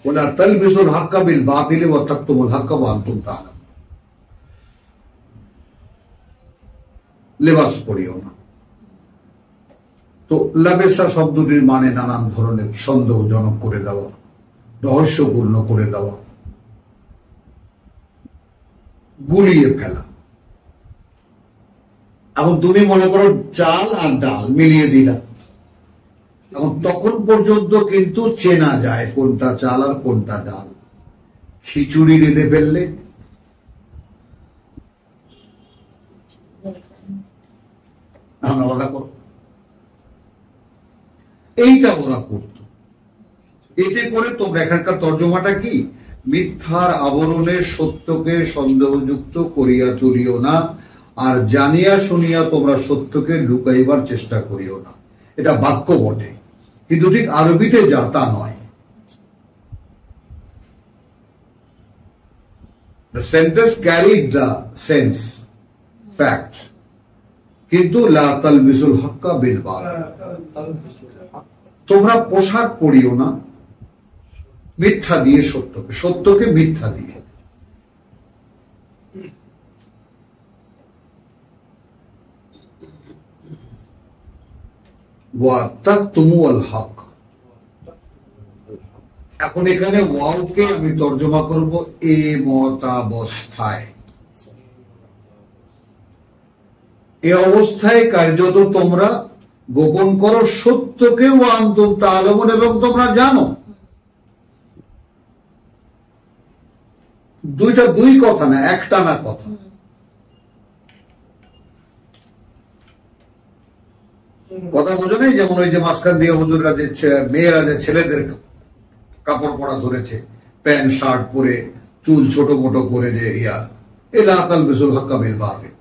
ওয়ালা তালবিসুল হাক্কা বিল বাতিল ওয়া তাকতুমুল হাক্কা ওয়া আনতুম তা'লামুন। লেবাস পরিও না। তো লাবেসা শব্দটির মানে নানান ধরনের সন্দেহজনক করে দেওয়া, রহস্যপূর্ণ করে দেওয়া, গুলিয়ে ফেলা। এখন তুমি মনে করো চাল আর ডাল মিলিয়ে দিলা, এখন তখন পর্যন্ত কিন্তু চেনা যায় কোনটা চাল আর কোনটা ডাল। খিচুড়ি রেঁধে ফেললে আলাদা করো, এইটা ওরা করত। এতে করে তোমরা এখানকার তর্জমাটা কি, মিথ্যার আবরণে সত্যকে সন্দেহযুক্ত করিয়া তুলিও না, আর জানিয়া শুনিয়া তোমরা সত্যকে লুকাইবার চেষ্টা করিও না। এটা বাক্য বটে, কিন্তু ঠিক আরবিতে যা তা নয়। The sentence carried the sense, fact, কিন্তু লা তালবিসুল হাক্কা বিল বাতিল, তোমরা পোশাক পরিও না মিথ্যা দিয়ে সত্যকে, সত্যকে মিথ্যা দিয়ে। ওয়া তাকতুমুল হক, এখন এখানে ওয়াওকে আমি তর্জমা করব এ মতাবস্থায়। এ অবস্থায় কার্যত তোমরা গোপন করো সত্যকে, ওয়া আনতুম তা'লামুন, এবং তোমরা জানো। দুই কথা না, একটা না কথা। কথা বোঝো নাই? যেমন ওই যে মাঝখান দিয়ে হুজুররা যে মেয়েরা যে ছেলেদের কাপড় পরা ধরেছে, প্যান্ট শার্ট পরে চুল ছোট মোটো করে, যে ইয়া লা তালবিসুল হাক্কা বিল বাতিল,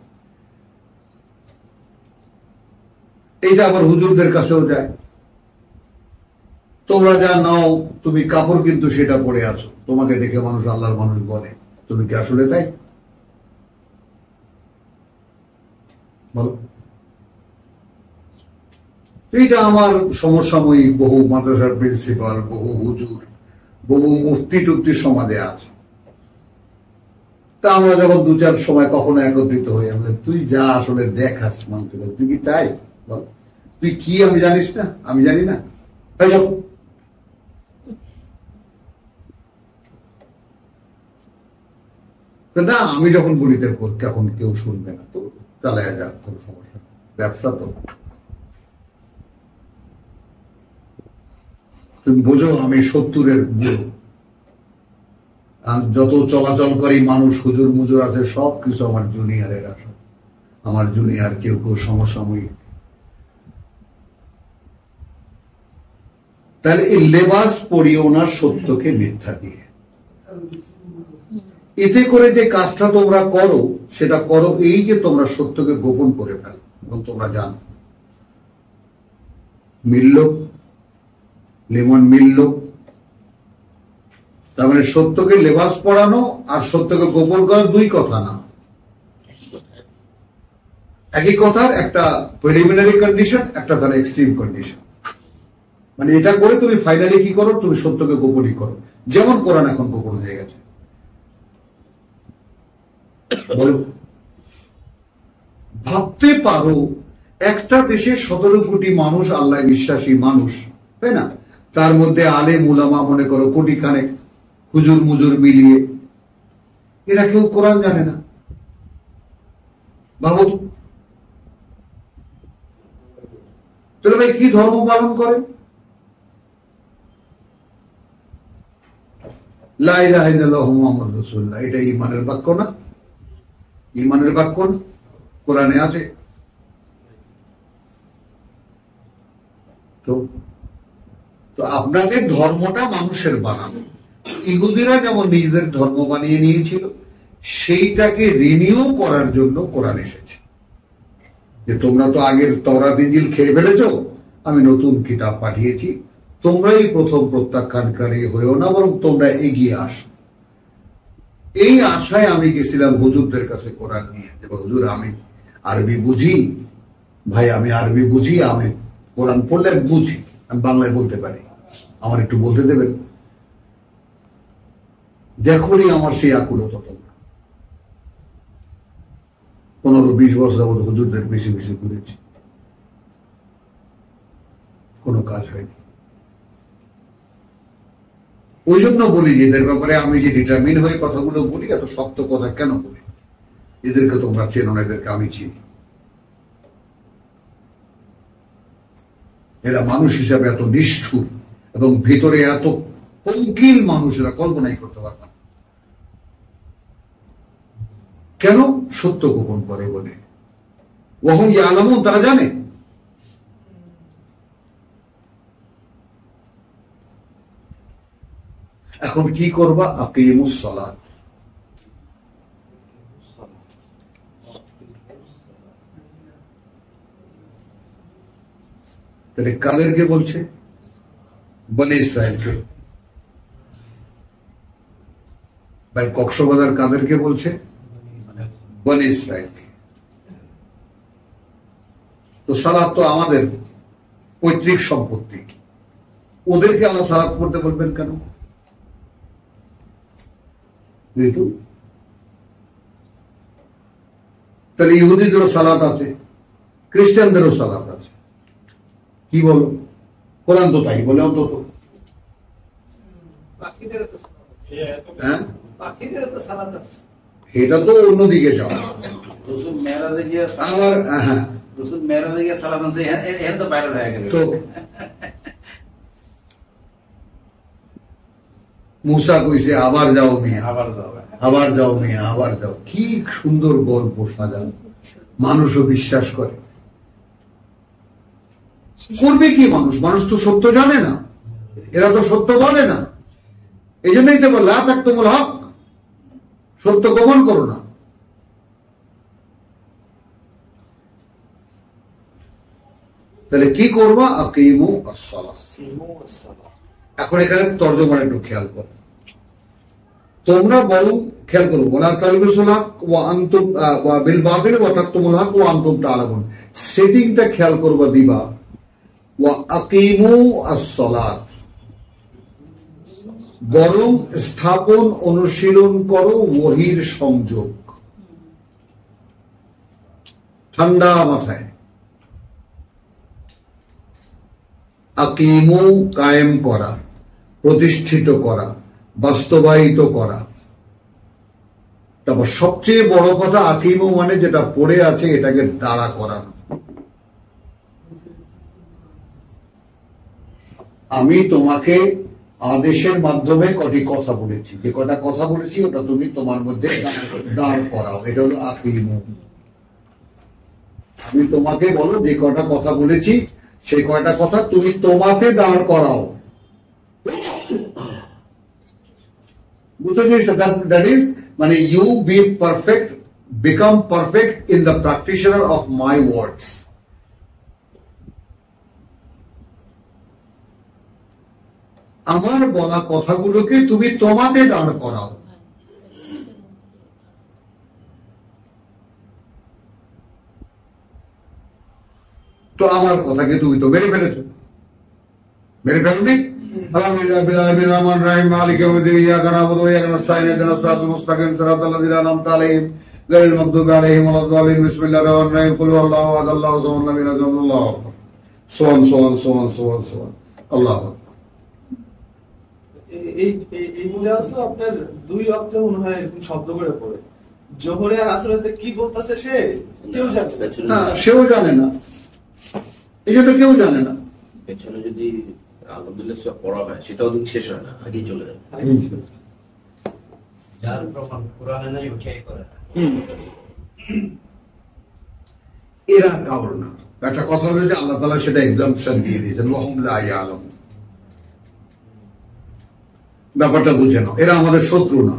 এইটা আবার হুজুরদের কাছেও যায়। তোমরা যা নাও, তুমি কাপড় কিন্তু সেটা পরে আছো, তোমাকে দেখে মানুষ আল্লাহর মানুষ বলে, তুমি কি আসলে তাই? বলো। এইটা আমার সমসাময়িক বহু মাদ্রাসার প্রিন্সিপাল, বহু হুজুর, বহু মুফতি টুফতি সমাজে আছে। তা আমরা যখন দু চার সময় কখনো একত্রিত হই, আমরা তুই যা আসলে দেখাস মানুষ, তুই কি তাই? বল, তুই কি আমি জানিস না? আমি জানি না? না, আমি যখন বলি তখন কেউ শুনবে না, তো চালায় যাক, কোনো সমস্যা, ব্যবসা তো। তুমি বোঝো আমি 70-এর বুড়ো, যত চলাচলকারী মানুষ হুজুর মুজুর আছে সবকিছু আমার জুনিয়রের আসে, আমার জুনিয়র, কেউ কেউ সমসাময়িক। তাহলে এই লেবাস পরিও না সত্যকে মিথ্যা দিয়ে। এতে করে যে কাজটা তোমরা করো, সেটা করো এই যে তোমরা সত্যকে গোপন করে ফেলো, এবং তোমরা জানো। মিলল, লেমন মিলল, তার মানে সত্যকে লেবাস পরানো আর সত্যকে গোপন করা দুই কথা না, একই কথার একটা প্রিলিমিনারি কন্ডিশন, একটা তার এক্সট্রিম কন্ডিশন। মানে এটা করে তুমি ফাইনালি কি করো, তুমি সত্যকে গোপনই করো, যেমন কোরআন এখন গোপন হয়ে গেছে। বলো, ভাবতে পারো একটা দেশে 17 কোটি মানুষ আল্লাহ বিশ্বাসী মানুষ, তাই না? তার মধ্যে আলেম উলামা মনে করো কোটি খানেক, হুজুর মুজুর মিলিয়ে, এরা কেউ কোরআন জানে না। ভাবো তাহলে ভাই কি ধর্ম পালন করে? লা ইলাহা ইল্লাল্লাহু মুহাম্মাদুর রাসূলুল্লাহ, এটা ঈমানের বাক্য না? ঈমানের বাক্য না? কোরআনে আছে তো। তো আপনাদের ধর্মটা মানুষের বানানো। ইহুদিরা যেমন নিজেদের ধর্ম বানিয়ে নিয়েছিল, সেইটাকে রিনিউ করার জন্য কোরআন এসেছে, যে তোমরা তো আগের তওরাত ইনজিল খেয়ে ফেলেছ, আমি নতুন কিতাব পাঠিয়েছি, তোমরাই প্রথম প্রত্যাখ্যানকারী হয়েও না, বরং তোমরা এগিয়ে আসো। এই আশায় আমি গেছিলাম হুজুরদের কাছে কোরআন নিয়ে, যে হুজুর আমি আরবি বুঝি, ভাই আমি আরবি বুঝি, আমি কোরআন পড়লে বুঝি, আমি বাংলায় বলতে পারি, আমার একটু বলতে দেবেন? দেখোনি আমার সেই আকুলতা তোমরা। 15-20 বছর যাবৎ হুজুরদের বেশি বেশি ঘুরেছি, কোনো কাজ হয়নি। ওই জন্য বলি এদের ব্যাপারে আমি যে ডিটারমিন হয়ে কথাগুলো বলি, এত শক্ত কথা কেন বলি? এদেরকে তোমরা চেনো না, এদেরকে আমি চিনি। এরা মানুষ হিসাবে এত নিষ্ঠুর এবং ভিতরে এত পঙ্কিল মানুষ, এরা কল্পনাই করতে পারবে না। কেন? সত্য গোপন করে বলে। ওহম ইয়ালামুন, তারা জানে। এখন কি করবা? আকিমুস সালাত। তাহলে কাদেরকে বলছে? বনি ইসরায়েলকে। ভাই কক্সবাজার কাদেরকে বলছে? বনি ইসরায়েলকে। তো সালাত তো আমাদের পৈতৃক সম্পত্তি, ওদেরকে আল্লাহ সালাত পড়তে বলবেন কেন? ঋতু, তাহলে ইহুদিদেরও সালাত আছে, খ্রিস্টানদেরও সালাত আছে। কি বলো? কোরআন তো তাই বলে অন্তত। হ্যাঁ, এটা তো অন্যদিকে যাওয়া। আবার হ্যাঁ, মুসা কইছে আবার যাও মিয়া, আবার যাও মিয়া, আবার যাও। কি সুন্দর গল্প সাজানো, মানুষও বিশ্বাস করে। করবে কি মানুষ? মানুষ তো সত্য জানে না, এরা তো সত্য বলে না। এই জন্যই তো লা তাকতুমুল হক, সত্য গোপন করো না। তাহলে কি করবা? আকিমু আস-সালাত। এখন এখানে তর্জমা একটু খেয়াল করো। তোমরা বরং খেয়াল করো, ওয়ালা তালবিসুল হক ওয়া আনতুম ওয়া বিল বাতিল ওয়া তাকতুমুল হক ওয়া আনতুম তা'লামুন। সেটিংটা খেয়াল করবা, দিবা ওয়া আকিমু আস-সালাত, বরং স্থাপন অনুশীলন করো ওহীর সংযোগ। ঠান্ডা মাথায়। আকিমু কায়েম করা, প্রতিষ্ঠিত করা, বাস্তবায়িত করা। তারপর সবচেয়ে বড় কথা, আকিমু মানে যেটা পড়ে আছে এটাকে দাঁড়া করানো। আমি তোমাকে আদেশের মাধ্যমে কটি কথা বলেছি, যে কটা কথা বলেছি ওটা তুমি তোমার মধ্যে দাঁড় করাও, এটা হলো আকিমু। আমি তোমাকে বলো যে কটা কথা বলেছি সেই কয়টা কথা তুমি তোমাতে দাঁড় করাও। বুঝতে পেরেছো? দ্যাট ইজ মানে you be perfect, become perfect in the practitioner of my words. আমার বলা কথাগুলোকে তুমি তোমাতে দাঁড় করাও। তো আমার কথাকে তুমি তো মেরে ফেলেছো, মেরে ফেলনি? এইগুলা তো আপনার দুই অর্থে মনে হয় শব্দ করে পড়ে। জোহরে আর আসরেতে কি বলতেছে সে কেউ জানে না, সেও জানে না, এই জন্য কেউ জানে না। পেছনে যদি আলহামদুলিল্লাহ পড়া হয় সেটাও দিন শেষ হয় না, আগেই চলে যায়। যার প্রমাণ কোরআনে নাই ওঠাই করে না। এরা কাউর না। একটা কথা হলো যে আল্লাহ তাআলা সেটা এক্সাম্পশন দিয়ে দিয়েছেন, ওয়াহুম লা ইয়ালামুন। ব্যাপারটা বুঝে নাও, এরা আমাদের শত্রু না,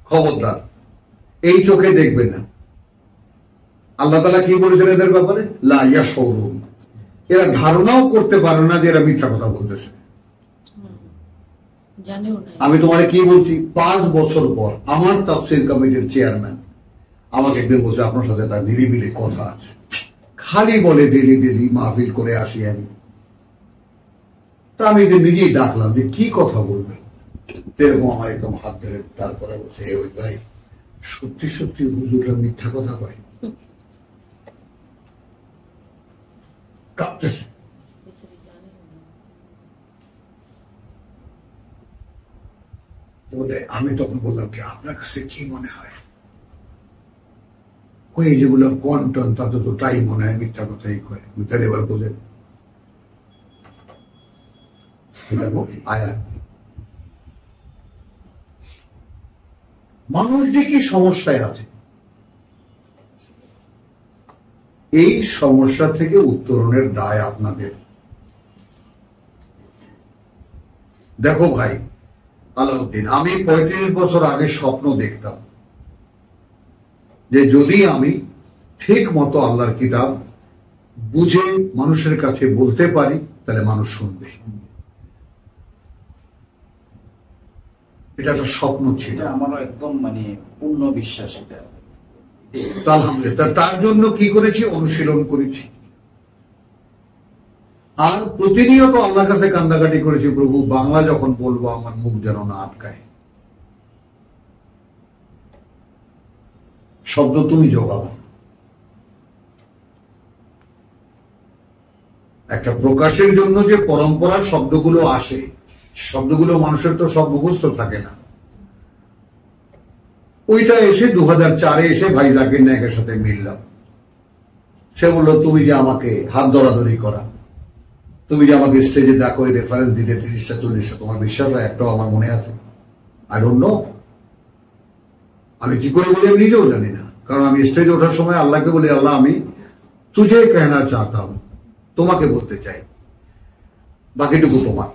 খবরদার এই চোখে দেখবেন না। আল্লাহ তাআলা কি বলেছেন এদের ব্যাপারে? লা ইয়াশউরুন। এরা ধারণাও করতে পারে না যে এরা মিথ্যা কথা বলতেছে। আমি তোমার কি বলছি, 5 বছর পর আমার তাফসীর কমিটির চেয়ারম্যান আমাকে একদিন বলছে আপনার সাথে তার নিরিবিলি কথা আছে। খালি বলে ডেলি ডেলি মাহফিল করে আসি আমি। তা আমি নিজেই ডাকলাম যে কি কথা বলবে। এরকম আমার একদম হাত ধরে তারপরে বলছে ওই ভাই সত্যি সত্যি হুজুররা মিথ্যা কথা কয়, কাঁপতেছে। আমি তখন বললাম কি আপনার কাছে কি মনে হয়, ওই যেগুলো কন্টন তাতে তো তাই মনে হয় মিথ্যা কথাই কয়। তাহলে এবার বোঝেন আয়াত মানুষ যে কি সমস্যায় আছে, এই সমস্যা থেকে উত্তরণের দায় আপনাদের। দেখো ভাই আলাউদ্দিন, আমি 35 বছর আগে স্বপ্ন দেখতাম যে যদি আমি ঠিক মতো আল্লাহর কিতাব বুঝে মানুষের কাছে বলতে পারি তাহলে মানুষ শুনবে। এটা একটা স্বপ্ন ছিল, আমারও একদম মানে পূর্ণ বিশ্বাস। এটা আলহামদুলিল্লাহ। তার জন্য কি করেছি, অনুশীলন করেছি, আর প্রতিনিয়ত আল্লাহর কাছে কান্দাকাটি করেছি, প্রভু বাংলা যখন বলবো আমার মুখ যেন না আটকায়, শব্দ তুমি জোগাবো। একটা প্রকাশের জন্য যে পরম্পরার শব্দগুলো আসে, শব্দগুলো মানুষের তো সব মুখস্থ থাকে না। ওইটা এসে 2004-এ এসে ভাই জাকির নায়কের সাথে মিললাম। সে বললো তুমি যে আমাকে হাত ধরাধরি করা, তুমি যে আমাকে স্টেজে দেখো রেফারেন্স দিতে 30টা 40টা, তোমার বিশ্বাস হয় একটাও আমার মনে আছে? I don't know. আমি কি করে বলি আমি নিজেও জানি না, কারণ আমি স্টেজে ওঠার সময় আল্লাহকে বলি আল্লাহ আমি তুঝে कहना चाहता हूं, তোমাকে বলতে চাই, বাকিটুকু তোমার।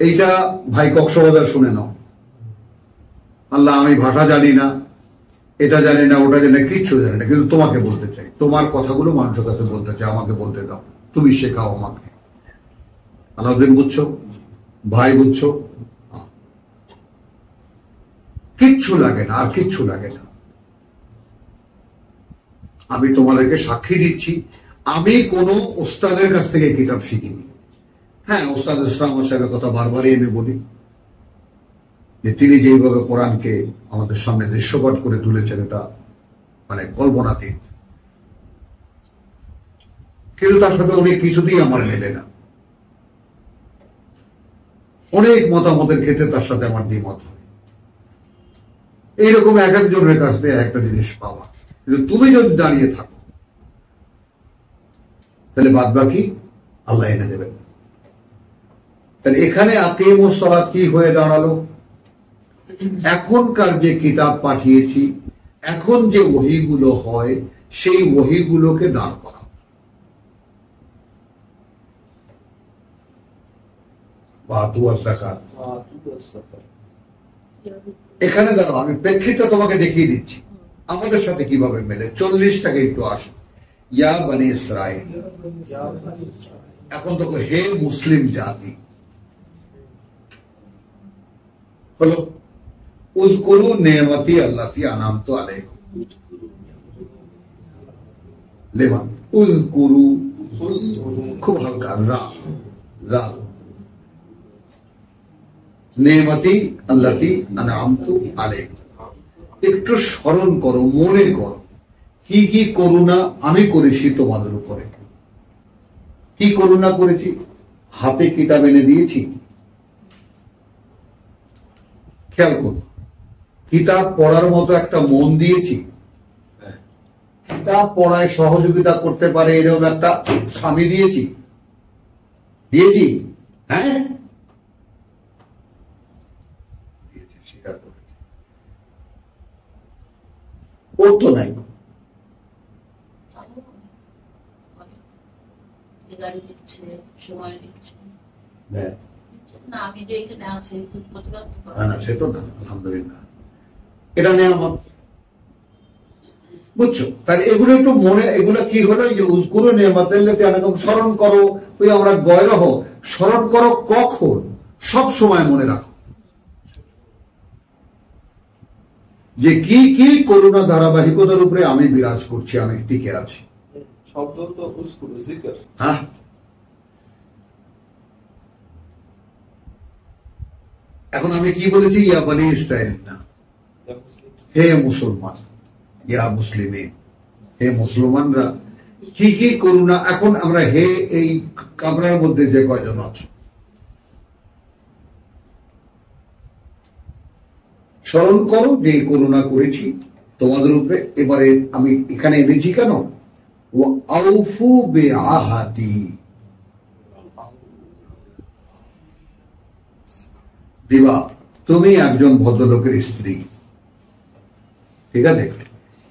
এইটা ভাই কক্সবাজার শুনে নাও। আল্লাহ আমি ভাষা জানি না, এটা জানি না, ওটা জানি না, কিচ্ছু জানি না, কিন্তু তোমাকে বলতে চাই, তোমার কথাগুলো মানুষের কাছে বলতে চাই, আমাকে বলতে দাও, তুমি শেখাও আমাকে। আলাউদ্দিন বুঝছো ভাই, বুঝছো? কিচ্ছু লাগে না, আর কিচ্ছু লাগে না। আমি তোমাদেরকে সাক্ষী দিচ্ছি, আমি কোন ওস্তাদের কাছ থেকে কিতাব শিখিনি। হ্যাঁ, ওস্তাদ ইসলাম সাহেবের কথা বারবারই আমি বলি যে তিনি যেভাবে কোরআনকে আমাদের সামনে দৃশ্যপট করে তুলেছেন, এটা মানে কল্পনাতীত। কিন্তু তার সাথে অনেক কিছুতেই আমার মেলে না, অনেক মতামতের ক্ষেত্রে তার সাথে আমার দ্বিমত হয়। এইরকম এক একজনের কাছ থেকে একটা জিনিস পাওয়া। কিন্তু তুমি যদি দাঁড়িয়ে থাকো তাহলে বাদ বাকি আল্লাহ এনে দেবেন। তাহলে এখানে আকিম ও সালাত কি হয়ে দাঁড়ালো? এখনকার যে কিতাব পাঠিয়েছি, এখন যে ওহীগুলো হয়, সেই ওহীগুলোকে দাঁড় করা। এখানে দাঁড়ো, আমি প্রেক্ষিতটা তোমাকে দেখিয়ে দিচ্ছি আমাদের সাথে কিভাবে মেলে। 40টাকে একটু আসো। ইয়া বনি ইসরাইল, এখন তো হে মুসলিম জাতি, বলো উযকুরু নি'মাতি আল্লাতী আন'আমতু আলাইকুম। লেমন উযকুরু, খুব হালকা জাল, নি'মাতি আল্লাতী আন'আমতু আলাইকুম। একটু স্মরণ করো, মনে করো কি কি করুণা আমি করেছি তোমাদের উপরে। কি করুণা করেছি? হাতে কিতাব এনে দিয়েছি। খেয়াল করো, কিতাব পড়ার মতো একটা মন দিয়েছি। কিতাব পড়ায় সহযোগিতা করতে পারে এরকম একটা স্বামী দিয়েছি। হ্যাঁ, স্বীকার করে ওর তো নাই। গাড়ি দিচ্ছে, সময় দিচ্ছে হ্যাঁ, না, আমি যে এখানে আছি প্রতিবাদ না সে তো না, আলহামদুলিল্লাহ, এটা নিয়ামত। বুঝছো? তাহলে এগুলো একটু মনে, এগুলো কি হলো যে উযকুরু নি'মাতাল্লাতী আন'আমতু, স্মরণ করো। ওই আমরা গয়রহ স্মরণ করো কখন? সব সময় মনে রাখো যে কি কি করুণা ধারাবাহিকতার উপরে আমি বিরাজ করছি, আমি টিকে আছি। শব্দ তো উযকুরু, জিকির। হ্যাঁ, এখন আমি কি বলেছি? ইয়া বনি ইসরাইল না, হে মুসলমান, ইয়া মুসলিমে, হে মুসলমানরা কি কি করুণা। এখন আমরা হে এই কামরার মধ্যে যে কয়জন আছো স্মরণ করো যে করুণা করেছি তোমাদের উপরে। এবারে আমি এখানে এনেছি কেন? আউফু বিআহাদি, দিবা তুমি একজন ভদ্রলোকের স্ত্রী, ঠিক আছে?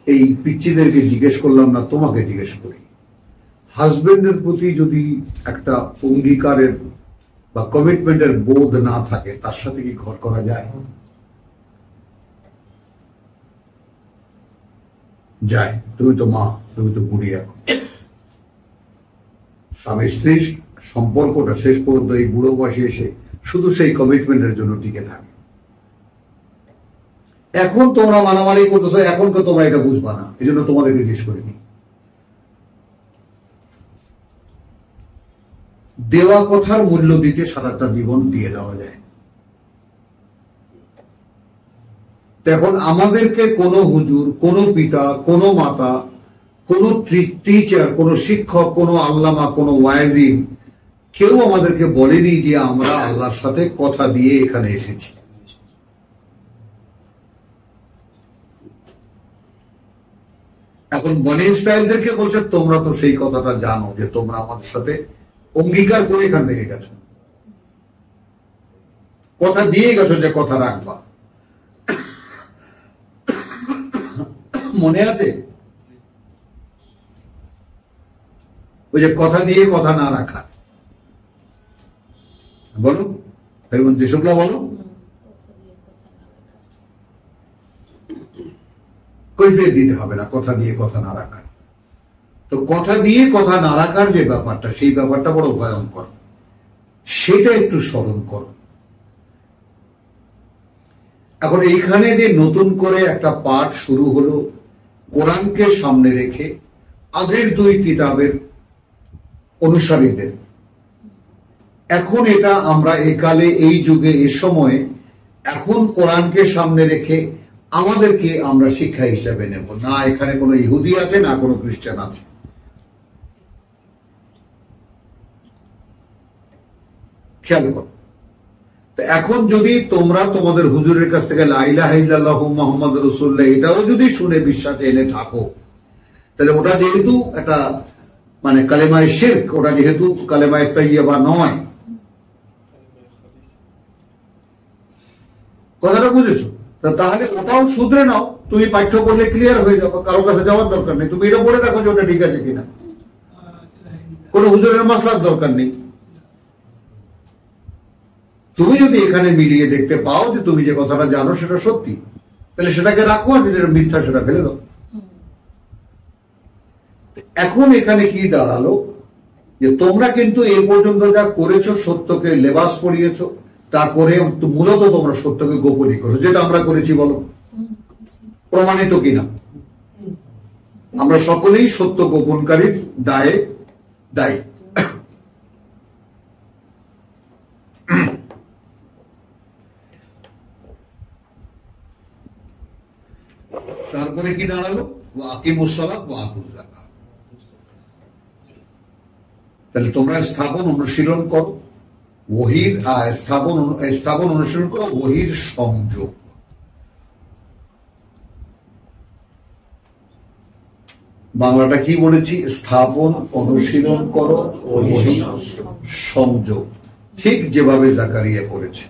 এই পিচ্চিদেরকে জিজ্ঞেস করলাম না, তোমাকে জিজ্ঞেস করি, হাজবেন্ডের প্রতি যদি একটা অঙ্গীকারের বা কমিটমেন্টের বোধ না থাকে, তার সাথে কি ঘর করা যায়? যায়। তুমি তো মা, তুমি তো বুড়ি এখন। স্বামী স্ত্রীর সম্পর্কটা শেষ পর্যন্ত এই বুড়ো বয়সে এসে শুধু সেই কমিটমেন্টের জন্য টিকে থাকে। এখন তোমরা মারামারি করতেছো, এখন তো তোমরা এটা বুঝবা না, এই জন্য তোমাদেরকে জিজ্ঞেস করিনি। দেওয়া কথার মূল্য দিতে সারাটা জীবন দিয়ে দেওয়া যায়। এখন আমাদেরকে কোনো হুজুর, কোনো পিতা, কোনো মাতা, কোনো টিচার, কোনো শিক্ষক, কোনো আল্লামা, কোনো ওয়াইজিম কেউ আমাদেরকে বলেনি যে আমরা আল্লাহর সাথে কথা দিয়ে এখানে এসেছি। এখন বনি ইসরায়েলদেরকে বলছে তোমরা তো সেই কথাটা জানো যে তোমরা আমাদের সাথে অঙ্গীকার করে এখান থেকে গেছো, কথা দিয়ে গেছো যে কথা রাখবা। মনে আছে ওই যে কথা দিয়ে কথা না রাখা? বলো হেমন্তী শুক্লা, বলো। কৈফিয়ত দিতে হবে না কথা দিয়ে কথা না রাখার। তো কথা দিয়ে কথা না রাখার যে ব্যাপারটা, সেই ব্যাপারটা বড় ভয়ঙ্কর, সেটা একটু স্মরণ করো। এখন এইখানে যে নতুন করে একটা পাঠ শুরু হলো কোরআনকে সামনে রেখে আগের দুই কিতাবের অনুসারীদের, এখন এটা আমরা একালে, এই যুগে, এ সময়ে এখন কোরআনকে সামনে রেখে আমাদেরকে আমরা শিক্ষা হিসাবে নেব না। এখানে কোনো ইহুদি আছে না কোনো খ্রিস্টান আছে। খেয়াল করো। এখন যদি তোমরা তোমাদের হুজুরের কাছ থেকে লা ইলাহা ইল্লাল্লাহু মুহাম্মাদুর রাসূলুল্লাহ এটাও যদি শুনে বিশ্বাসে এনে থাকো, তাহলে ওটা যেহেতু একটা মানে কালেমায়ে শিরক, ওটা যেহেতু কালেমায়ে তাইয়্যিবা নয়, কথাটা বুঝেছো? তাহলে ওটাও শুধরে নাও, তুমি পাঠ্য করলে ক্লিয়ার হয়ে যাবে, কারো কাছে যাওয়ার দরকার নেই। তুমি এটা পড়ে দেখো যে ওটা ঠিক আছে কিনা, কোনো হুজুরের মাসলার দরকার নেই। তুমি যদি এখানে মিলিয়ে দেখতে পাও যে তুমি যে কথাটা জানো সেটা সত্যি, তাহলে সেটাকে রাখো, আর যেটা মিথ্যা সেটা ফেলে দাও। এখন এখানে কি দাঁড়ালো যে তোমরা কিন্তু এ পর্যন্ত যা করেছো, সত্যকে লেবাস পরিয়েছো, তা করে মূলত তোমরা সত্যকে গোপনই করো, যেটা আমরা করেছি। বলো প্রমাণিত কিনা? আমরা সকলেই সত্য গোপনকারীর দায়ে দায়ী। তারপরে কি দাঁড়ালো? আকিমুস সালাত ওয়া আতুজ যাকাত। তাহলে তোমরা স্থাপন অনুশীলন করো ওহীর, স্থাপন অনুশীলন করো ওহীর সংযোগ। বাংলাটা কি বলেছি? স্থাপন অনুশীলন করো ওহীর সংযোগ, ঠিক যেভাবে জাকারিয়া করেছে।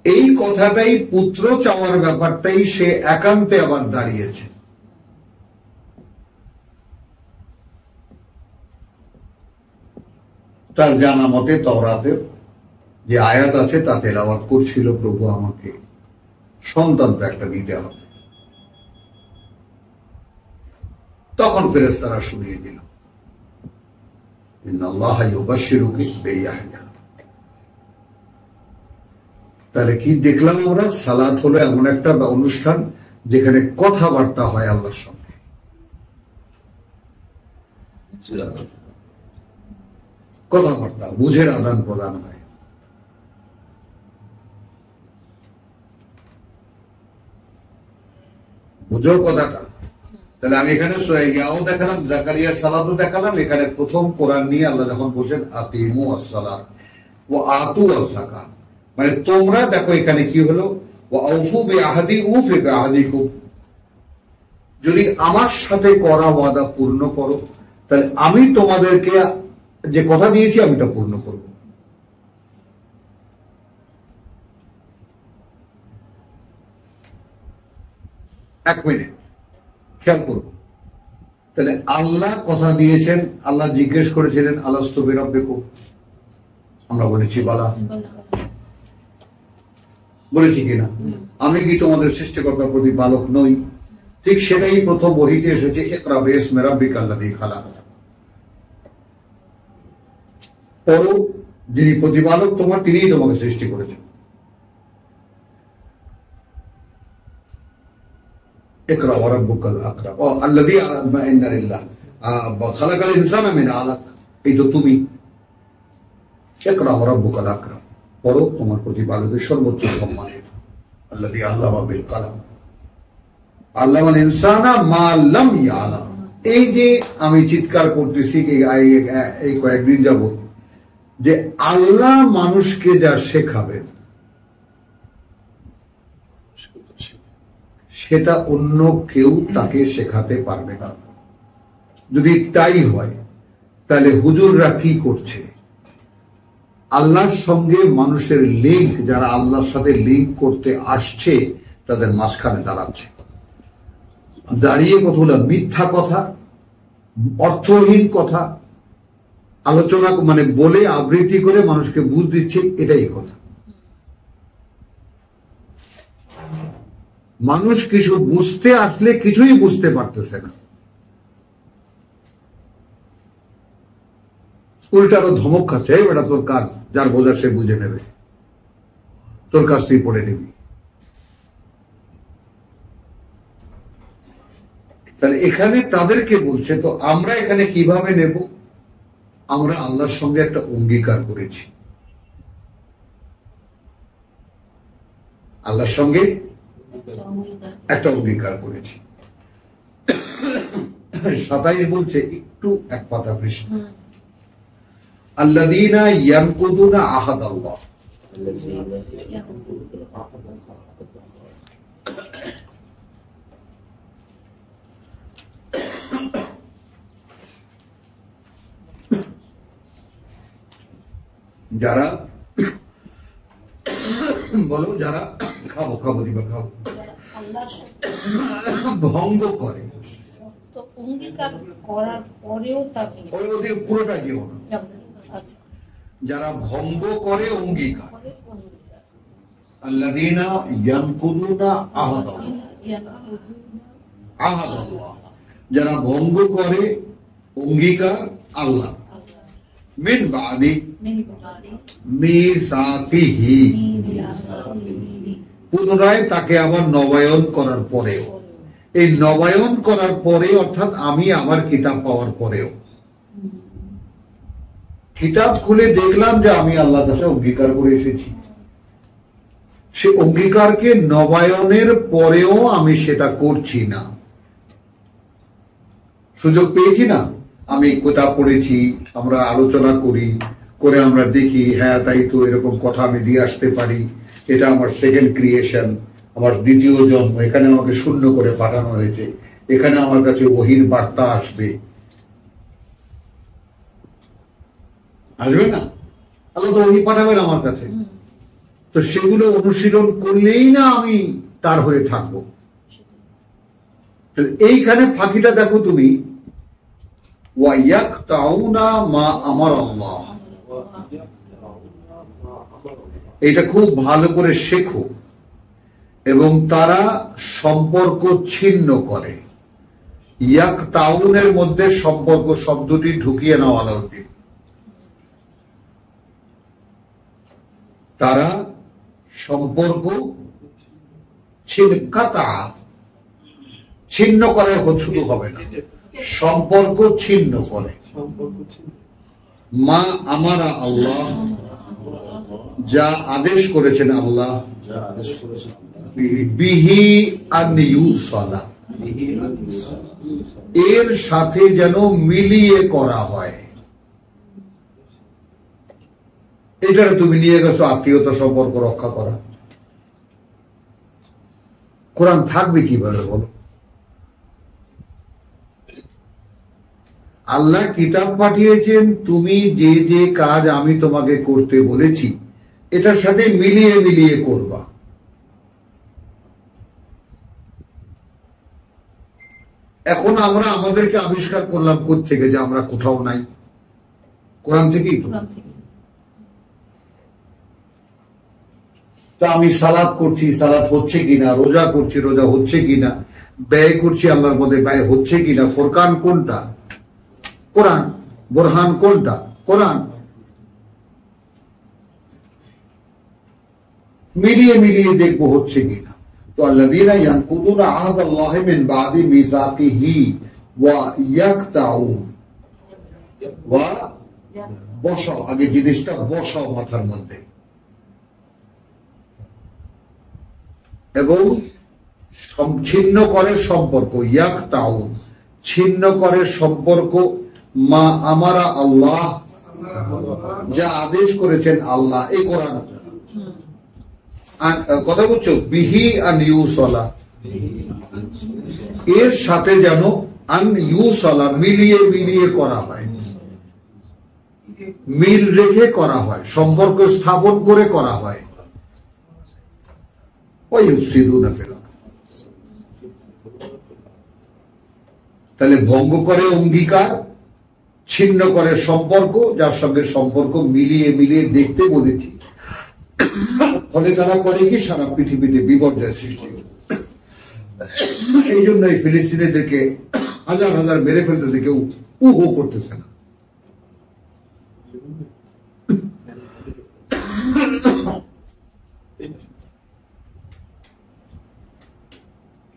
এই কথাটাই, পুত্র চাওয়ার ব্যাপারটাই সে একান্তে আবার দাঁড়িয়েছে। তার জানা মতে তাওরাতের যে আয়াত আছে তা তেলাওয়াত করছিল, প্রভু আমাকে সন্তান তো একটা দিতে হবে। তখন ফেরেশতারা শুনিয়ে দিল, ইন্নাল্লাহা ইউবাশশিরুকি বিয়াহইয়া। তাহলে কি দেখলাম আমরা? সালাত হলো এমন একটা অনুষ্ঠান যেখানে কথাবার্তা হয় আল্লাহর সঙ্গে। কথাবার্তা বুঝের আদান প্রদান হয়। বুঝো কথাটা? তাহলে আমি এখানে ইয়াও দেখালাম, জাকারিয়ার সালাতও দেখালাম। এখানে প্রথম কোরআন নিয়ে আল্লাহ যখন বলছেন আতিমু আস-সালাত ওয়া আতু আস-যাকাত, মানে তোমরা দেখো এখানে কি হলো, ওয়া আউফু বিআহদি উফি বিআহদিকুম, যদি আমার সাথে করা ওয়াদা পূর্ণ করো তাহলে আমি তোমাদেরকে যে কথা দিয়েছি আমি তা পূর্ণ করব। এক মিনিট খেয়াল করবো, তাহলে আল্লাহ কথা দিয়েছেন, আল্লাহ জিজ্ঞেস করেছিলেন আলাস্তু বিরাব্বিকুম, আমরা বলেছি বালা, বলেছি কিনা, আমি কি তোমাদের সৃষ্টিকর্তার প্রতি বালক নই? ঠিক সেটাই প্রথম বহিতে এসেছে, ইকরা বিসমি রাব্বিকাল্লাযী খালাক, পড়ো যিনি প্রতিপালক তোমার, তিনিই তোমাকে সৃষ্টি করেছেন। ইকরা ওয়া রাব্বুকাল আকরাম ও আল্লাযী ইন্না লিল্লাহ খালাকাল ইনসানা মিন আলাক, এই তো তুমি। ইকরা ওয়া রাব্বুকাল আকরাম, পড়ো তোমার প্রতিপালকের সর্বোচ্চ সম্মানের। আল্লাযী আল্লামা বিল কলম আল্লামাল ইনসানা মা লাম ইয়ালাম। এই যে আমি চিৎকার করতেছি এই কয়েকদিন যাবত যে আল্লাহ মানুষকে যা শেখাবেন সেটা অন্য কেউ তাকে শেখাতে পারবে না। যদি তাই হয় তাহলে হুজুররা কি করছে? আল্লাহর সঙ্গে মানুষের লিঙ্ক, যারা আল্লাহর সাথে লিঙ্ক করতে আসছে তাদের মাঝখানে দাঁড়াচ্ছে, দাঁড়িয়ে কতগুলো মিথ্যা কথা, অর্থহীন কথা আলোচনা মানে বলে আবৃত্তি করে মানুষকে বুঝ দিচ্ছে, এটাই কথা। মানুষ কিছু বুঝতে আসলে কিছুই বুঝতে পারতেছে না, উল্টা আরো ধমক খাচ্ছে, এটা তোর কাজ, যার বোঝার সে বুঝে নেবে, তোর কাছ তুই পড়ে নিবি। তাহলে এখানে তাদেরকে বলছে, তো আমরা এখানে কিভাবে নেব? আমরা আল্লাহর সঙ্গে একটা অঙ্গীকার করেছি, আল্লাহর সঙ্গে একটা অঙ্গীকার করেছি। 27 বলছে, একটু এক পাতা পৃষ্ঠ, আল্লাযীনা ইয়ানকুদুনা আহাদাল্লাহ, যারা বলো, যারা খাবো খাবো দিবা খাবো ভঙ্গ করে, তো অঙ্গীকার করার পরেও তা ভেঙে ওই ওদের পুরোটা যেও না, আচ্ছা, যারা ভঙ্গ করে অঙ্গীকার, পরে অঙ্গীকার। আল্লাযীনা ইয়ানকুদুনা আহাদাল্লাহ, যারা ভঙ্গ করে অঙ্গীকার আল্লাহ, মিন বাদি মিসাকিহি, পুনরায় তাকে আবার নবায়ন করার পরেও, এই নবায়ন করার পরে অর্থাৎ আমি আমার কিতাব পাওয়ার পরেও, কিতাব খুলে দেখলাম যে আমি আল্লাহর কাছে অঙ্গীকার করে এসেছি, সে অঙ্গীকারকে নবায়নের পরেও আমি সেটা করছি না। সুযোগ পেয়েছি না, আমি কিতাব পড়েছি, আমরা আলোচনা করি, করে আমরা দেখি হ্যাঁ তাই তো, এরকম কথা আমি দিয়ে আসতে পারি, এটা আমার সেকেন্ড ক্রিয়েশন, আমার দ্বিতীয় জন্ম, এখানে আমাকে শূন্য করে পাঠানো হয়েছে, এখানে আমার কাছে ওহীর বার্তা আসবে, আসবে না? আল্লাহ তো ওহী পাঠাবেন আমার কাছে, তো সেগুলো অনুশীলন করলেই না আমি তার হয়ে থাকবো। এইখানে ফাঁকিটা দেখো তুমি, ওয়ায়াকতাউনা মা আমারাল্লাহ, এটা খুব ভালো করে শেখো, এবং তারা সম্পর্ক ছিন্ন করে। ইয়াকতাউনের মধ্যে সম্পর্ক শব্দটি ঢুকিয়ে নেওয়া উচিত। তারা সম্পর্ক ছিন্ন করা শুধু হবে না, সম্পর্ক ছিন্ন করে। সম্পর্ক ছিল মা আমারা আল্লাহ, যা আদেশ করেছেন আল্লাহ, যা আদেশ করেছেন বিহি আন ইউসালা, এর সাথে যেন মিলিয়ে করা হয়। এটা তুমি নিয়ে গেছো আত্মীয়তা সম্পর্ক রক্ষা করা। কোরআন থাকবে কিভাবে বলো? আল্লাহ কিতাব পাঠিয়েছেন, তুমি যে যে কাজ আমি তোমাকে করতে বলেছি এটার সাথে মিলিয়ে মিলিয়ে করবা। এখন আমরা আমাদেরকে আবিষ্কার করলাম কোত্থেকে যে আমরা কোথাও নাই? কোরআন থেকেই তো। কোরআন থেকে। তা আমি সালাত করছি, সালাত হচ্ছে কিনা, রোজা করছি, রোজা হচ্ছে কিনা, ব্যয় করছি আল্লাহর মধ্যে, ব্যয় হচ্ছে কিনা, ফোরকান কোনটা? কোরআন। বোরহান কোনটা? কোরআন। মিলিয়ে মিলিয়ে দেখবো হচ্ছে কিনা। তো আল্লাযীনা ইয়ানকুদুনা আহদাল্লাহি মিন বাদি মিসাকিহি ওয়া ইয়াকতাউন, ওয়া বসাও, আগে জিনিসটা বসাও মাথার মধ্যে, এবং ছিন্ন করে সম্পর্ক, ইয়াকতাউন, ছিন্ন করে সম্পর্ক, মা আমারা আল্লাহ, যা আদেশ করেছেন আল্লাহ, এই কোরআন। কথা বলছো বিহি আন ইউসালা, এর সাথে যেন আন ইউসালা, মিলিয়ে মিলিয়ে করা হয়, মিল রেখে করা হয়, সম্পর্ক স্থাপন করে করা হয়। তাহলে ভঙ্গ করে অঙ্গীকার, ছিন্ন করে সম্পর্ক, যার সঙ্গে সম্পর্ক মিলিয়ে মিলিয়ে দেখতে বলেছি। ফলে তারা করে কি? সারা পৃথিবীতে বিপর্যয় সৃষ্টি। এই জন্য এই ফিলিস্তিনিদেরকে হাজার হাজার মেরে ফেলতে কেউ উহো করতেছে না।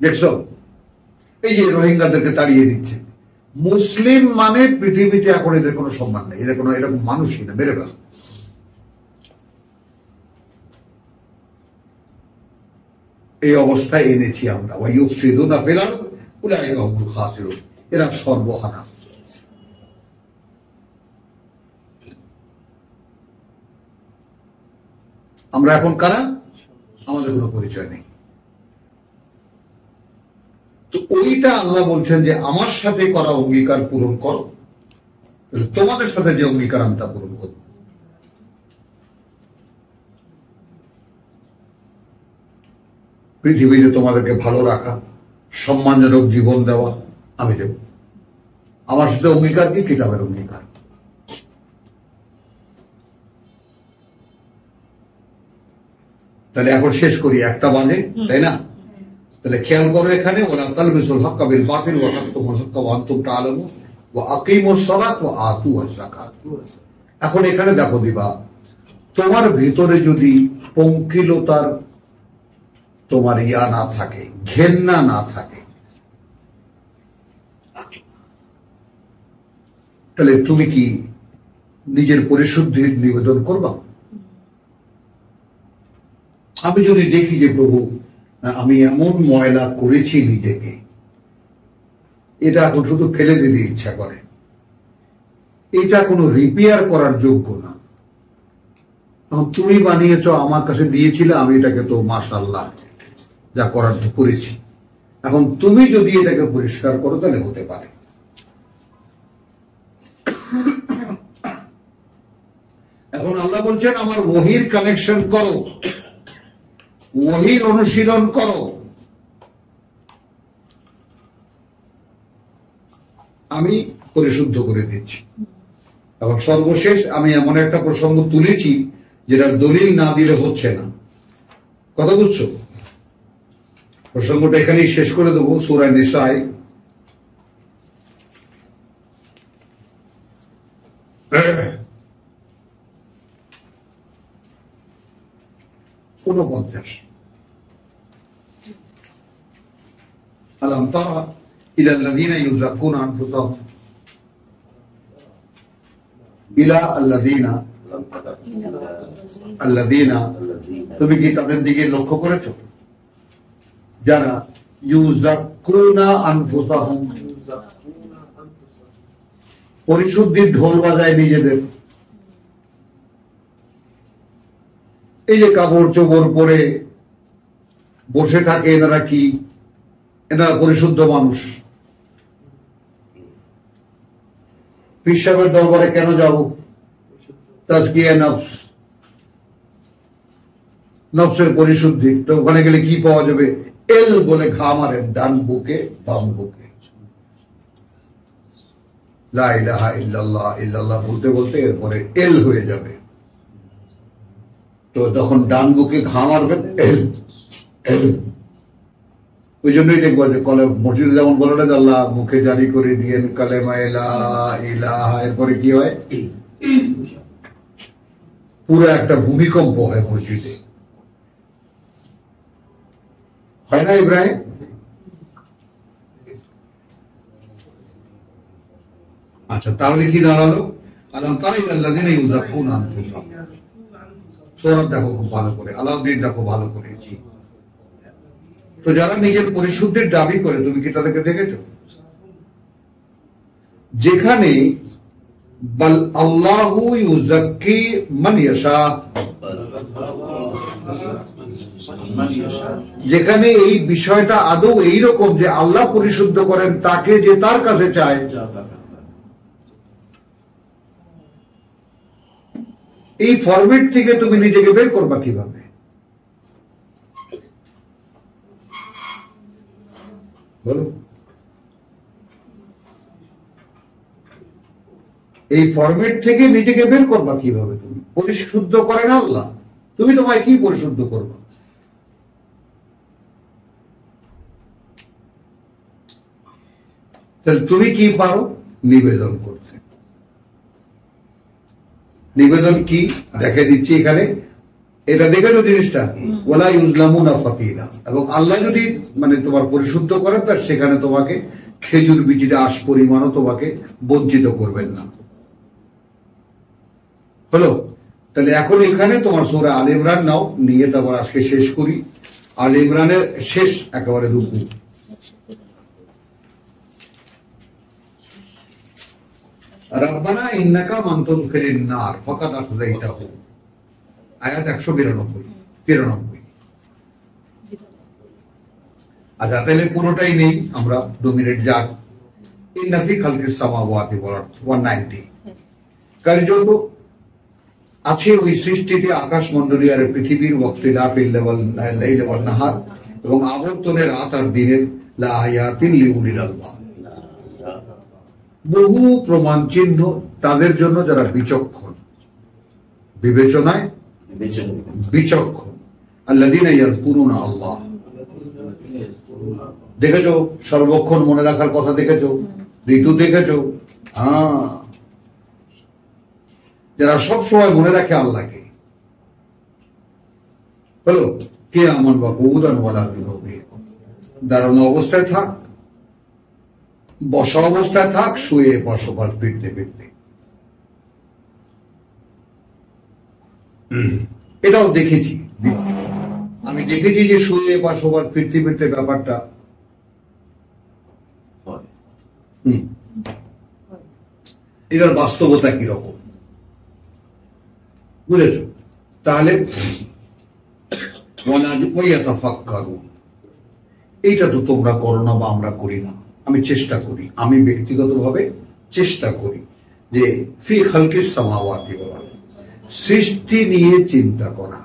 দেখছো, এই যে রোহিঙ্গাদেরকে তাড়িয়ে দিচ্ছে, মুসলিম মানে পৃথিবীতে এখন এদের কোনো সম্মান নেই, এদের কোনো এরকম মানুষই না, মেরে ফেল। এই অবস্থায় এনেছি আমরা। ওয়ায়ুফসিদুনা ফিল আরদ উলাইকা হুমুল খাসিরুন, এরা সর্বহারা। আমরা এখন কারা? আমাদের কোনো পরিচয় নেই। তো ওইটা আল্লাহ বলছেন যে আমার সাথে করা অঙ্গীকার পূরণ করো, তোমাদের সাথে যে অঙ্গীকার আমি তা পূরণ করব। পৃথিবীতে তোমাদেরকে ভালো রাখা, সম্মানজনক জীবন দেওয়া আমি দেব। আমার সাথে অঙ্গীকার কি? কিতাবের অঙ্গীকার। তাহলে এখন শেষ করি, 1টা বাজে, তাই না? তাহলে খেয়াল করো, এখানে ওয়ালা তালবিসুল হক্কা বিল বাতিল ওয়া তাকতুমুল হক্কা ওয়া আনতুম তা'লামুন ওয়া আকিমুস সালাত ওয়া আতুয়াজ যাকাত। এখন এখানে দেখো দিবা, তোমার ভিতরে যদি পঙ্কিলতার তোমার ইয়া না থাকে, ঘেন্না না থাকে, তাহলে তুমি কি নিজের পরিশুদ্ধির নিবেদন করবা? আমি যদি দেখি যে প্রভু আমি এমন ময়লা করেছি নিজেকে, এটা এখন শুধু ফেলে দিতে ইচ্ছা করে, এটা কোনো রিপেয়ার করার যোগ্য না। এখন তুমি বানিয়েছ, আমার কাছে দিয়েছিলে, আমি এটাকে তো মাশাআল্লাহ যা করার তো করেছি। এখন তুমি যদি এটাকে পরিষ্কার করো তাহলে হতে পারে। এখন আল্লাহ বলছেন আমার ওহীর কানেকশন করো, ওহীর অনুশীলন করো, আমি পরিশুদ্ধ করে দিচ্ছি। এখন সর্বশেষ আমি এমন একটা প্রসঙ্গ তুলেছি যেটা দলিল না দিলে হচ্ছে না। কথা বুঝছো? প্রসঙ্গটা এখানেই শেষ করে দেবো। সূরা নিসায় ঊনপঞ্চাশ। আলাম তারা ইলাল্লাযীনা ইউযাক্কুনা আনফুসাহুম, ইলা আল্লাযীনা, আল্লাযীনা, তুমি কি তাদের দিকে লক্ষ্য করেছো যারা ইউযাক্কুনা আনফুসাহুম, পরিশুদ্ধির ঢোল বাজায় নিজেদের। এই যে কাপড় চোপড় পরে বসে থাকে, এনারা কি? এনারা পরিশুদ্ধ মানুষ। পীর সাহেবের দরবারে কেন যাব? তাজকিয়া নফস, নফসের পরিশুদ্ধি। তো ওখানে গেলে কি পাওয়া যাবে? এল বলে ঘা মারেন ডান বুকে বাম বুকে, লা ইলাহা ইল্লাল্লাহ ইল্লাল্লাহ বলতে বলতে এরপরে এল হয়ে যাবে। তো তখন ডান বুকে ঘা মারবেন, এল এল। ওই জন্যই দেখবো যে মসজিদে যেমন বলে না, আল্লাহ মুখে জারি করে দিয়েন কালেমা লা ইলাহা, এরপরে কি হয়? পুরো একটা ভূমিকম্প হয় মসজিদে, হয় না ইব্রাহিম? আচ্ছা, তাহলে কি দাঁড়ালো? আলাম তারা ইলাল্লাযীনা ইউযাক্কুনা আনফুসাহুম। সূরা দেখো খুব ভালো করে, আলাউদ্দিন দেখো ভালো করে। তো যারা নিজের পরিশুদ্ধির দাবি করে, তুমি কি তাদেরকে দেখেছো? যেখানে বাল আল্লাহু ইউযাক্কি মান ইয়াশা, যেখানে এই বিষয়টা আদৌ এইরকম যে আল্লাহ পরিশুদ্ধ করেন তাকে যে তার কাছে চায়, এই ফরম্যাট থেকে তুমি নিজেকে বের করবা কিভাবে? বলো, এই ফরম্যাট থেকে নিজেকে বের করবা কিভাবে? তুমি পরিশুদ্ধ করেন আল্লাহ, তুমি তোমায় কি পরিশুদ্ধ করবা? তাহলে তুমি কি পারো? নিবেদন করতে। নিবেদন কি দেখে দিচ্ছি এখানে, এটা দেখেছো জিনিসটা? ওয়ালা ইউজলামুনা ফাতিলা। এবং আল্লাহ যদি মানে তোমার পরিশুদ্ধ করেন, তার সেখানে তোমাকে খেজুর বিচিতে আশ পরিমাণও তোমাকে বঞ্চিত করবেন না। হলো? তাহলে এখন এখানে তোমার সূরা আলে ইমরান নাও, নিয়ে তারপর আজকে শেষ করি। আলে ইমরানের শেষ একেবারে রুকু, রব্বানা ইন্নাকা মান তুদখিলিন নার ফাকাদ আখযাইতাহু, আয়াত 192-93। আচ্ছা, তাহলে পুরোটাই নেই আমরা, 2 মিনিট যাক। ইন্না ফি খালকিস সামাওয়াতি ওয়াল আরদ 190, কার জন্য আছে ওই সৃষ্টিতে আকাশ মণ্ডলী আর পৃথিবীর, ওয়াক্তিলাফিল লাইলি ওয়ান নাহার, এবং আবর্তনে রাত আর দিনের, লা আয়াতিন লিউলিল আলবাব, বহু প্রমাণ চিহ্ন তাদের জন্য যারা বিচক্ষণ, বিবেচনায় বিচক্ষণ। আল্লাযীনা ইয়াযকুরুনা আল্লাহ, দেখেছো সর্বক্ষণ মনে রাখার কথা, দেখেছো ঋতু, দেখেছো যারা সব সময় মনে রাখে আল্লাহকে। হলো? কে আমন বা কউদান ওয়ালা জুনুবিহিম, দাঁড়ানো অবস্থায় থাক, বসা অবস্থায় থাক, শুয়ে বসবাস ফিরতে ফিরতে। এটাও দেখেছি, আমি দেখেছি যে শুয়ে বসবাস ফিরতে ফিরতে ব্যাপারটা এটার বাস্তবতা কিরকম, বুঝেছ? তাহলে এইটা তো তোমরা করো না বা আমরা করি না, আমি চেষ্টা করি, আমি ব্যক্তিগতভাবে চেষ্টা করি যে ফি খালকিস সামাওয়াতি ওয়াল আরদ, সৃষ্টি নিয়ে চিন্তা করা।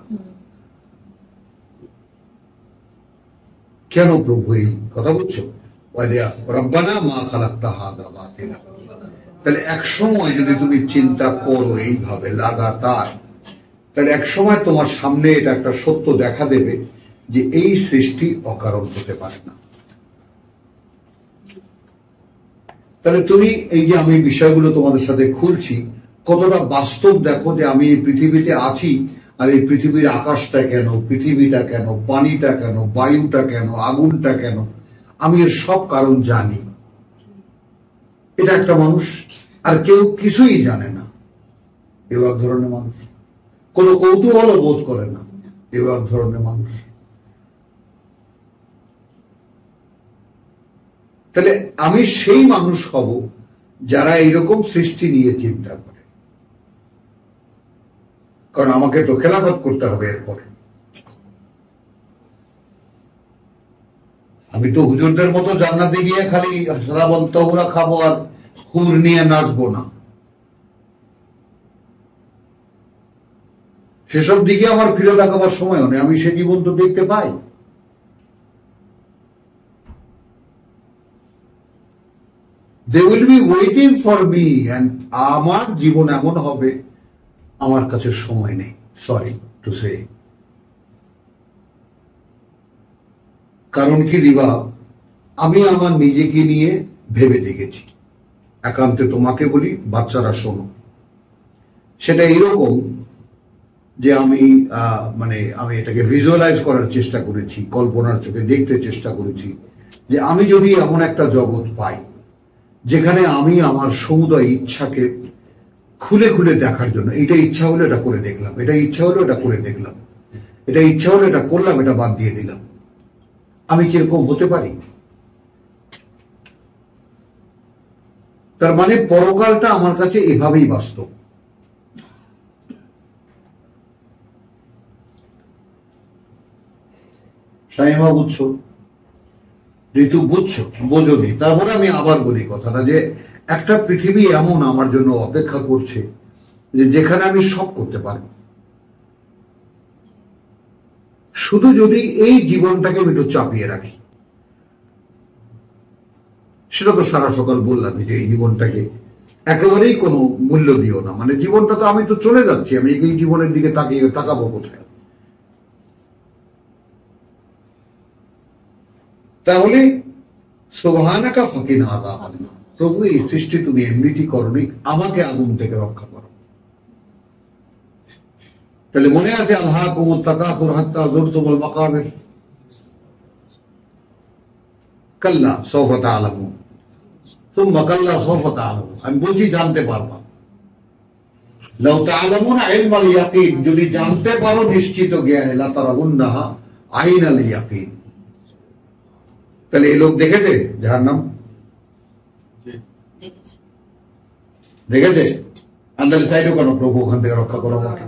কেন প্রভু এই কথা বলছো? রব্বানা মা খালাকতা হাযা বাতিলা। তাহলে এক সময় যদি তুমি চিন্তা করো এইভাবে লাগাতার, তাহলে এক সময় তোমার সামনে এটা একটা সত্য দেখা দেবে যে এই সৃষ্টি অকারণ হতে পারে না। তাহলে তুমি এই যে আমি বিষয়গুলো তোমাদের সাথে খুলছি, কতটা বাস্তব দেখো যে আমি এই পৃথিবীতে আছি, আর এই পৃথিবীর আকাশটা কেন, পৃথিবীটা কেন, পানিটা কেন, বায়ুটা কেন, আগুনটা কেন, আমি এর সব কারণ জানি। এটা একটা মানুষ। আর কেউ কিছুই জানে না, এও এক ধরনের মানুষ। কোন কৌতূহল বোধ করে না, এও এক ধরনের মানুষ। তাহলে আমি সেই মানুষ হব যারা এইরকম সৃষ্টি নিয়ে চিন্তা করে, কারণ আমাকে তো খেলাফত করতে হবে এরপরে। আমি তো হুজুরদের মতো জান্নাতে গিয়ে খালি শ্রাবণ তহুরা খাবো আর হুর নিয়ে নাচবো না, সেসব দিকে আমার ফিরে তাকাবার সময়ও নেই। আমি সে জীবন তো দেখতে পাই। They will be waiting for me, and আমার জীবন এমন হবে আমার কাছে সময় নেই, সরি টু সে। কারণ কি দিবা, আমি আমার নিজেকে নিয়ে ভেবে দেখেছি। একান্তে তোমাকে বলি, বাচ্চারা শোনো। সেটা এরকম যে আমি এটাকে ভিজুয়ালাইজ করার চেষ্টা করেছি, কল্পনার চোখে দেখতে চেষ্টা করেছি যে আমি যদি এমন একটা জগৎ পাই যেখানে আমি আমার সমুদয় ইচ্ছাকে খুলে খুলে দেখার জন্য, এটা ইচ্ছা হলো এটা করে দেখলাম, এটা ইচ্ছা হলো এটা করে দেখলাম, এটা ইচ্ছা হলো এটা করলাম, এটা বাদ দিয়ে দিলাম, আমি কিরকম হতে পারি? তার মানে পরকালটা আমার কাছে এভাবেই বাস্তব। শাইমা বুঝছো, ঋতু বুঝছো, বোঝনি? তারপরে আমি আবার বলি কথাটা যে একটা পৃথিবী এমন আমার জন্য অপেক্ষা করছে যে যেখানে আমি সব করতে পারবো, শুধু যদি এই জীবনটাকে আমি একটু চাপিয়ে রাখি। সেটা তো সারা সকাল বললাম যে এই জীবনটাকে একেবারেই কোনো মূল্য দিও না। মানে জীবনটা তো, আমি তো চলে যাচ্ছি, আমি এই জীবনের দিকে তাকাবো কোথায়? তাহলে সুবহানাকা ফাকিনা আযাবান্নার, প্রভু এই সৃষ্টি তুমি এমনিটি করনি, আমাকে আগুন থেকে রক্ষা করো। তাহলে মনে আছে আলহাকুমুত তাকাসুর হাত্তা যুরতুমুল মাকাবির, কাল্লা সাওফা তা'লামুন সুম্মা কাল্লা সাওফা তা'লামুন। আমি বলছি জানতে পারবা। লাউ তা'লামুনা ইলমাল ইয়াকিন, যদি জানতে পারো নিশ্চিত জ্ঞানে, লা তারাউন্নাহা আইনাল ইয়াকিন। তাহলে এই লোক দেখেছে জাহান্নাম? দেখেছে? আন্দালে চাইলো কেন প্রভু ওখান থেকে রক্ষা করো আমাকে?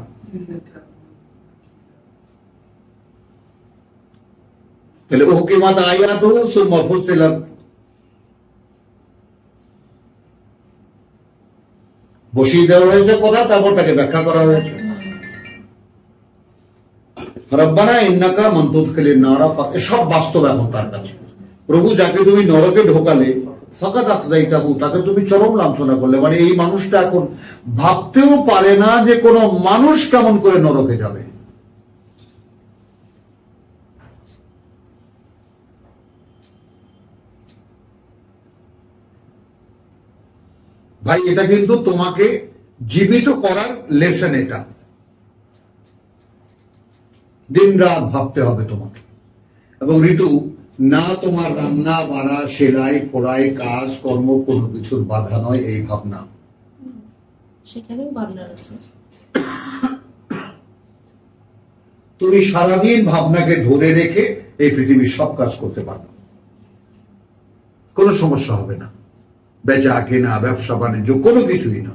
তাহলে উহকিমাত আয়াতুহু সুম্মা ফুসসিলাত, বসিয়ে দেওয়া হয়েছে কথা, তারপর তাকে ব্যাখ্যা করা হয়েছে। রব্বানা ইন্নাকা মান তুদখিলিন নারা, সব বাস্তব এখন তার কাছে। প্রভু যাকে তুমি নরকে ঢোকালে, ফাকাদ আখযাইতাহু, তাকে তুমি চরম লাঞ্ছনা করলে। মানে এই মানুষটা এখন ভাবতেও পারে না যে কোন মানুষ কেমন করে নরকে যাবে। ভাই এটা কিন্তু তোমাকে জীবিত করার লেসন। এটা দিন রাত ভাবতে হবে তোমাকে। এবং ঋতু, না তোমার রান্না বাড়া, সেলাই পড়াই, কাজ কর্ম কোনো কিছুর বাধা নয় এই ভাবনা। সেখানেও বাধা আছে। তুমি সারাদিন ভাবনাকে ধরে রেখে এই পৃথিবীর সব কাজ করতে পারবে, কোনো সমস্যা হবে না। বেচা কেনা, ব্যবসা বাণিজ্য, কোনো কিছুই না।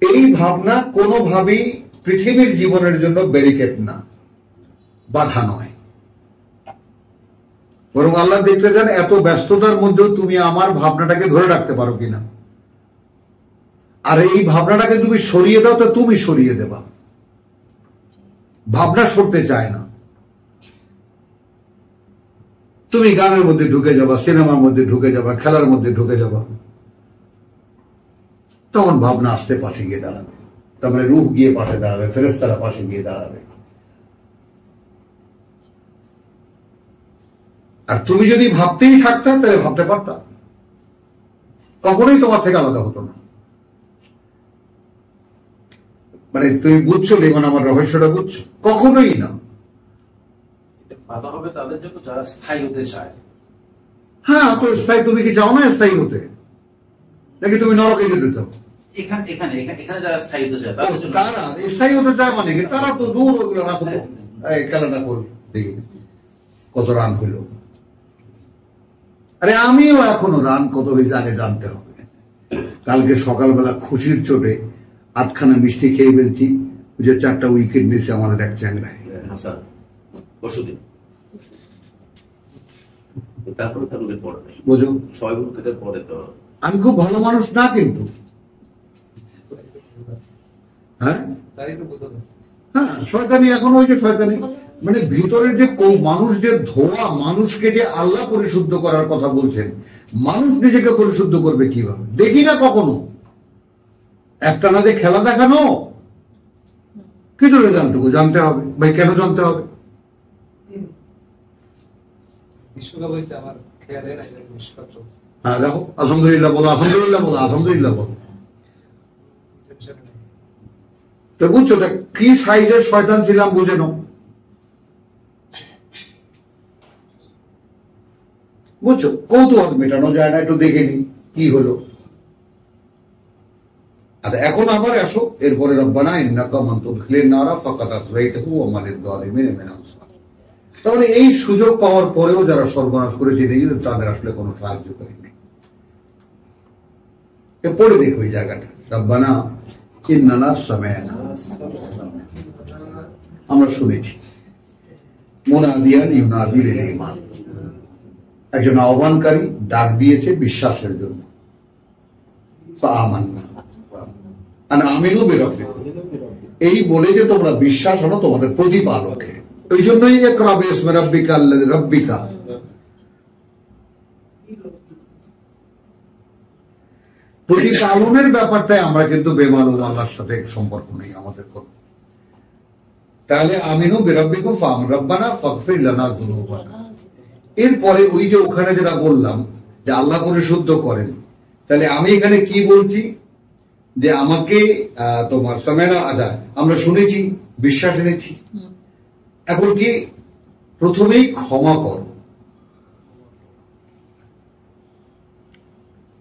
এই ভাবনা কোনোভাবেই পৃথিবীর জীবনের জন্য ব্যারিকেড না, বাধা নয়। বরং আল্লাহ দেখতে চান এত ব্যস্ততার মধ্যেও তুমি আমার ভাবনাটাকে ধরে রাখতে পারো কিনা। আর এই ভাবনাটাকে তুমি সরিয়ে দাও তো তুমি সরিয়ে দেবা। ভাবনা সরতে চায় না। তুমি গানের মধ্যে ঢুকে যাবা, সিনেমার মধ্যে ঢুকে যাবা, খেলার মধ্যে ঢুকে যাবা, তখন ভাবনা আসতে পাশে গিয়ে দাঁড়াবে। তারপরে রূহ গিয়ে পাশে দাঁড়াবে, ফেরেশতারা পাশে গিয়ে দাঁড়াবে। আর তুমি যদি ভাবতেই থাকতা তাহলে ভাবতে পারতা, কখনোই তোমার থেকে আলাদা হতো না। মানে তুমি বুঝছো লিমন, আমার রহস্যটা বুঝছো? কখনোই না। বাধা হবে তাদের জন্য যারা স্থায়ী হতে চায়। তো স্থায়ী, তুমি কি চাও না স্থায়ী হতে, নাকি তুমি নরকে যেতে চাও? এখানে এখানে এখানে এখানে যারা স্থায়িত্ব চায় তাদের জন্য তারা স্থায়ী হতে চায় মানে কি, তারা তো দূর ওগুলো রাখো, এই খেলাটা করো দেখি কত রান হইল। আরে আমিও এখনো রান কত হয়েছে আগে জানতে হবে। কালকে সকালবেলা খুশির চোটে আধখানা মিষ্টি খেয়ে ফেলছি, যে 4টা উইকেট নিয়েছে আমাদের এক চ্যাংরায়। হাসান পরশুদিন তারপরে তার পরে বুঝো 6 উইকেটের পরে তো আমি খুব ভালো মানুষ না কিন্তু, হ্যাঁ হ্যাঁ শয়তানি এখন ওই যে শয়তানি, মানে ভিতরের যে মানুষ যে ধোয়া, মানুষকে যে আল্লাহ পরিশুদ্ধ করার কথা বলছেন, মানুষ নিজেকে পরিশুদ্ধ করবে কিভাবে? দেখি না কখনো একটা না যে খেলা দেখানো, কি ধরে জানতে হবে ভাই, কেন জানতে হবে? বিশ্বকাপ হয়েছে আমার খেয়ালে নাই, বিশ্বকাপ চলছে। হ্যাঁ দেখো, আলহামদুলিল্লাহ বলো, আলহামদুলিল্লাহ বলো, আলহামদুলিল্লাহ বলো। তো বুঝছো কি সাইজের শয়তান ছিলাম, বুঝে নাও। বুঝছো, কৌতূহল মেটানো যায় না, একটু দেখে নি কি হলো। আচ্ছা এখন আবার আসো, এরপরে রব্বানা ইন্নাকা মান তুদখিলিন নারা ফাকাদ আখরাইতাহু ওয়া মা লিয-যালিমিন মিন আনসার। তাহলে এই সুযোগ পাওয়ার পরেও যারা সর্বনাশ করেছে নিজেদের, তাদের আসলে কোনো সাহায্যকারী নেই। পড়ে দেখো এই জায়গাটা, রব্বানা ইন্নানা সামি'না, আমরা শুনেছি, মুনাদিয়ান ইউনাদি লিল ঈমান, একজন আহ্বানকারী ডাক দিয়েছে বিশ্বাসের জন্য। ফাআমান্না আন আমিনু বিরাব্বিকুম, এই বলে যে তোমরা বিশ্বাস হলো তোমাদের প্রতিপালকে। ওই জন্যই ইকরা বিসমি রাব্বিকা আল্লাযী রাব্বিকা, প্রতিপালনের ব্যাপারটাই আমরা কিন্তু বেমালুম, আল্লাহর সাথে সম্পর্ক নেই আমাদের কোন। তাহলে আমিনু বিরাব্বিকুম ফাআম রাব্বানা ফাগফির লানা যুনুবানা। এরপরে ওই যে ওখানে যেটা বললাম যে আল্লাহ পরিশুদ্ধ করেন, তাহলে আমি এখানে কি বলছি যে আমাকে তোমার সামেনা আদা, আমরা শুনেছি, বিশ্বাস এনেছি, এখন কি প্রথমেই ক্ষমা করো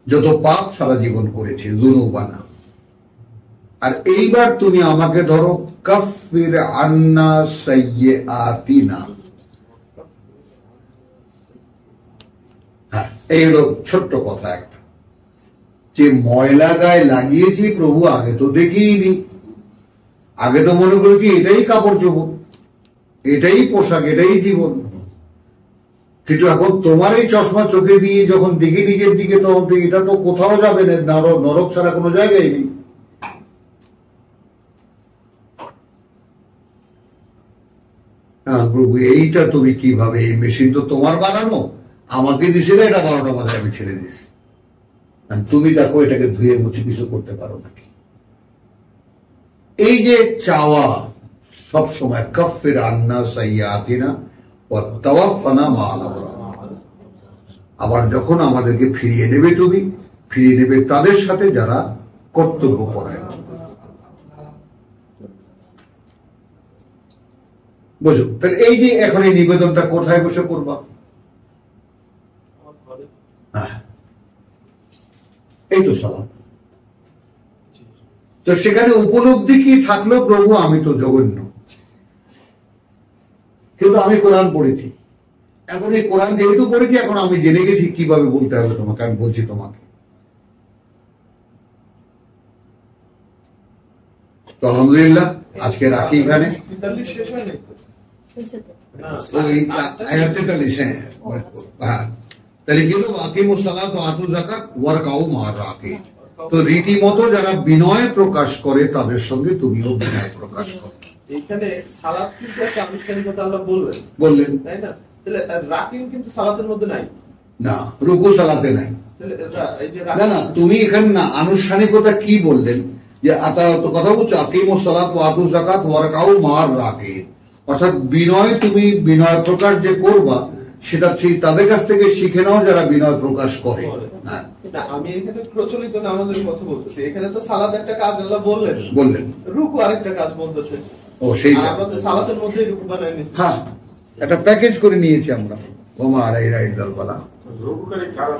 যত পাপ সারা জীবন করেছে, যুনুবানা। আর এইবার তুমি আমাকে ধরো কাফির আন্না সাইয়্যাতিনা। হ্যাঁ, এই হলো ছোট্ট কথা একটা, যে ময়লা গায়ে লাগিয়েছি প্রভু আগে তো দেখিনি, আগে তো মনে করেছি এটাই কাপড় চোপড়, এটাই পোশাক, এটাই জীবন। কিন্তু এখন তোমার এই চশমা চোখে দিয়ে যখন দেখি নিজের দিকে, তখন এটা তো কোথাও যাবে না, নরক ছাড়া কোনো জায়গায় নেই। প্রভু এইটা তুমি কিভাবে, এই মেশিন তো তোমার বানানো, আমাকে দিছিলে, এটা 12টা বাজে আমি ছেড়ে দিছি, তুমি দেখো এটাকে ধুয়ে মুছে কিছু করতে পারো নাকি? এই যে চাওয়া সব সময়, কাফির আন্না সাইয়্যাতিনা ওয়া তাওয়াফানা মা'আল আবরার। আবার যখন আমাদেরকে ফিরিয়ে নেবে, তুমি ফিরিয়ে নেবে তাদের সাথে যারা কর্তব্য পরায়ণ। বুঝো, তাহলে এই যে এখন এই নিবেদনটা কোথায় বসে করবা? হ্যাঁ, এই তো সালাম। তো সেখানে উপলব্ধি কি থাকলো, প্রভু আমি তো জঘন্য, কিন্তু আমি কোরআন পড়েছি। এখন এই কোরআন যেহেতু পড়েছি, এখন আমি জেনে গেছি কিভাবে বলতে হবে তোমাকে, আমি বলছি তোমাকে। তো আলহামদুলিল্লাহ, আজকে রাখি এখানে। 43 শেষ হয়নি তো? ওই আয়াত 43, হ্যাঁ। তাহলে কি হলো, আকিমুস সালাত ওয়া আতুজ যাকাত ওয়ারকাউ মা'আর রাকিঈন। তো রীতিমতো যারা বিনয় প্রকাশ করে, তাদের সঙ্গে তুমিও বিনয় প্রকাশ করো। এখানে সালাত কিন্তু একটা আনুষ্ঠানিকতা আল্লাহ বললেন, তাই না? তাহলে রাকিন কিন্তু সালাতের মধ্যে নাই না, রুকু সালাতে নাই। তাহলে এই যে না না, তুমি এখানে না, আনুষ্ঠানিকতা কি বললেন, যে কথা বলছো আকিমুস সালাত ওয়া আতুজ যাকাত ওয়ারকাউ মা'আর রাকিঈন, অর্থাৎ বিনয়, তুমি বিনয় প্রকাশ যে করবা, সেটা তাদের কাছ থেকে শিখে নাও যারা বিনয় প্রকাশ করে। হ্যাঁ, আমি এখানে প্রচলিত নামাজের কথা বলতেছি। এখানে তো সালাত একটা কাজ আল্লাহ বললেন, রুকু আরেকটা কাজ বলতেছে। ও সেইটা আমরা তো সালাতের মধ্যে রুকু বানাই নিয়েছি। হ্যাঁ, একটা প্যাকেজ করে নিয়েছি আমরা। ওমা আলাইনা ইল্লাল বালাগ। রঘুকারী কারা?